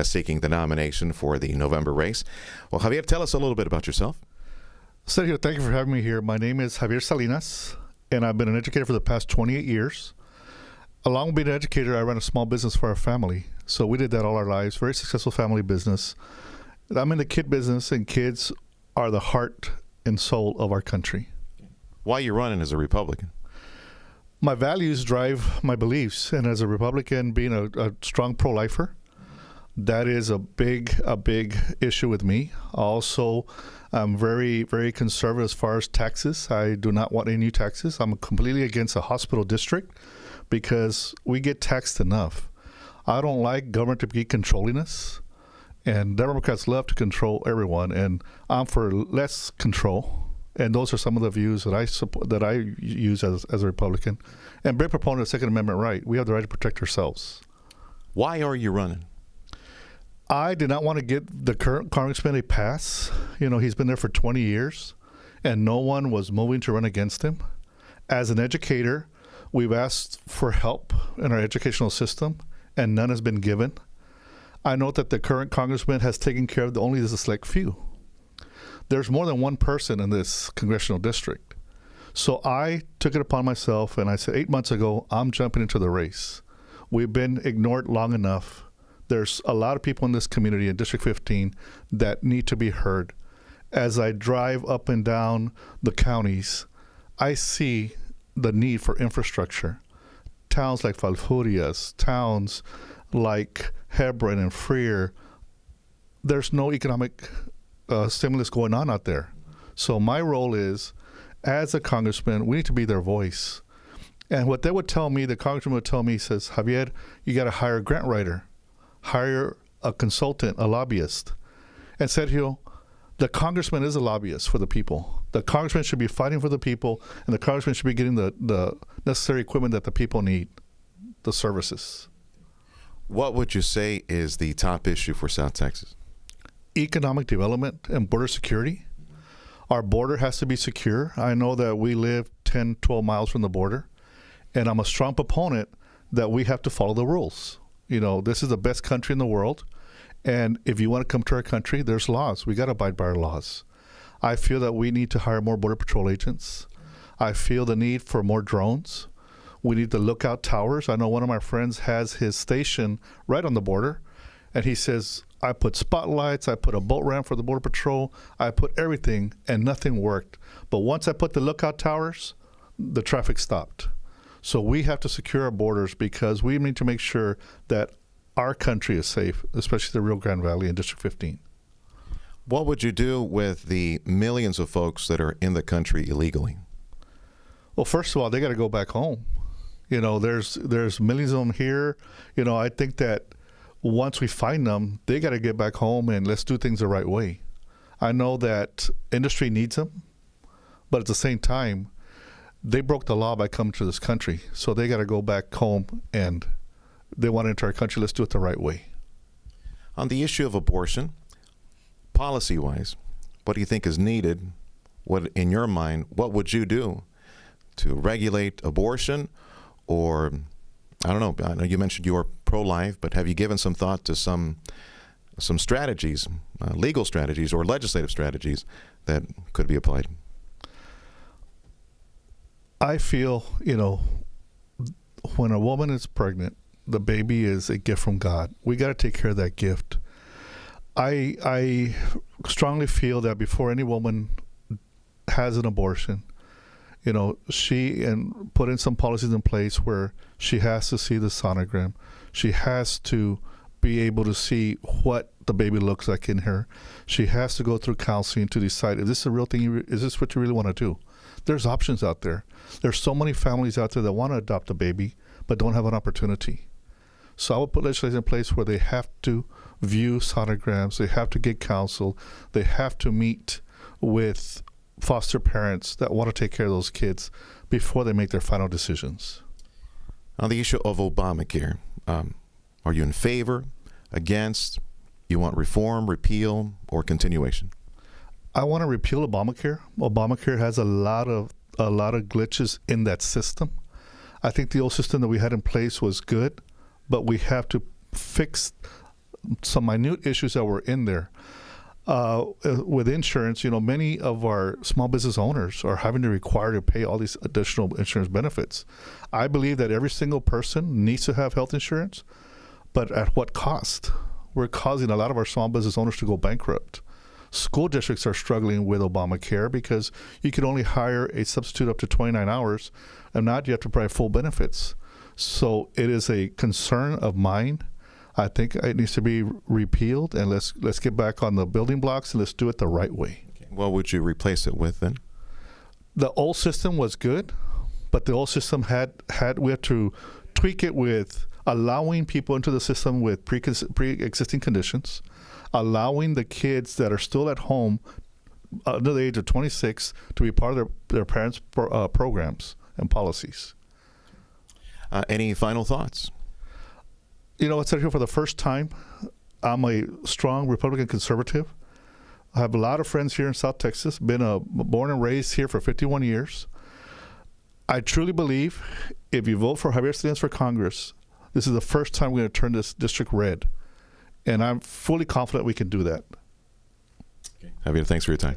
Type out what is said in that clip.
seeking the nomination for the November race. Well, Javier, tell us a little bit about yourself. Sergio, thank you for having me here. My name is Xavier Salinas, and I've been an educator for the past 28 years. Along with being an educator, I ran a small business for our family. So we did that all our lives. Very successful family business. I'm in the kid business, and kids are the heart and soul of our country. Why are you running as a Republican? My values drive my beliefs, and as a Republican, being a strong pro-lifer, that is a big issue with me. Also, I'm very, very conservative as far as taxes. I do not want any new taxes. I'm completely against a hospital district because we get taxed enough. I don't like government to be controlling us, and Democrats love to control everyone, and I'm for less control. And those are some of the views that I support, that I use as a Republican. And big proponent of the Second Amendment right. We have the right to protect ourselves. Why are you running? I did not want to get the current congressman a pass. You know, he's been there for 20 years, and no one was moving to run against him. As an educator, we've asked for help in our educational system, and none has been given. I note that the current congressman has taken care of only the select few. There's more than one person in this congressional district. So I took it upon myself, and I said 8 months ago, I'm jumping into the race. We've been ignored long enough. There's a lot of people in this community in District 15 that need to be heard. As I drive up and down the counties, I see the need for infrastructure. Towns like Falfurrias, towns like Hebron and Freer, there's no economic stimulus going on out there. So my role is, as a congressman, we need to be their voice. And what they would tell me, the congressman would tell me, he says, Javier, you got to hire a grant writer, hire a consultant, a lobbyist. And Sergio, the congressman is a lobbyist for the people. The congressman should be fighting for the people, and the congressman should be getting the necessary equipment that the people need, the services. What would you say is the top issue for South Texas? Economic development and border security. Our border has to be secure. I know that we live 10, 12 miles from the border, and I'm a strong proponent that we have to follow the rules. You know, this is the best country in the world, and if you want to come to our country, there's laws. We got to abide by our laws. I feel that we need to hire more Border Patrol agents. I feel the need for more drones. We need the lookout towers. I know one of my friends has his station right on the border, and he says, I put spotlights, I put a boat ramp for the Border Patrol, I put everything, and nothing worked. But once I put the lookout towers, the traffic stopped. So we have to secure our borders because we need to make sure that our country is safe, especially the Rio Grande Valley and District 15. What would you do with the millions of folks that are in the country illegally? Well, first of all, they got to go back home. You know, there's millions of them here. You know, I think that once we find them, they got to get back home and let's do things the right way. I know that industry needs them, but at the same time, they broke the law by coming to this country. So they got to go back home, and they want to enter our country. Let's do it the right way. On the issue of abortion, policy-wise, what do you think is needed? What, in your mind, what would you do to regulate abortion? Or, I don't know, I know you mentioned you are pro-life, but have you given some thought to some strategies, legal strategies or legislative strategies that could be applied? I feel, you know, when a woman is pregnant, the baby is a gift from God. We got to take care of that gift. I strongly feel that before any woman has an abortion, you know, and put in some policies in place where she has to see the sonogram. She has to be able to see what the baby looks like in her. She has to go through counseling to decide, is this a real thing? Is this what you really want to do? There's options out there. There's so many families out there that want to adopt a baby but don't have an opportunity. So I would put legislation in place where they have to view sonograms, they have to get counsel, they have to meet with foster parents that want to take care of those kids before they make their final decisions. On the issue of Obamacare, are you in favor, against? You want reform, repeal, or continuation? I want to repeal Obamacare. Obamacare has a lot of glitches in that system. I think the old system that we had in place was good, but we have to fix some minute issues that were in there. With insurance, many of our small business owners are having to require to pay all these additional insurance benefits. I believe that every single person needs to have health insurance, but at what cost? We're causing a lot of our small business owners to go bankrupt. School districts are struggling with Obamacare because you can only hire a substitute up to 29 hours, and not you have to provide full benefits. So it is a concern of mine. I think it needs to be repealed, and let's get back on the building blocks and let's do it the right way. Okay. What would you replace it with then? The old system was good, but the old system we had to tweak it with allowing people into the system with pre-existing conditions, allowing the kids that are still at home under the age of 26 to be part of their parents' programs and policies. Any final thoughts? Sergio, for the first time, I'm a strong Republican conservative. I have a lot of friends here in South Texas, been born and raised here for 51 years. I truly believe if you vote for Xavier Salinas for Congress, this is the first time we're going to turn this district red. And I'm fully confident we can do that. Okay. Javier, thanks for your time.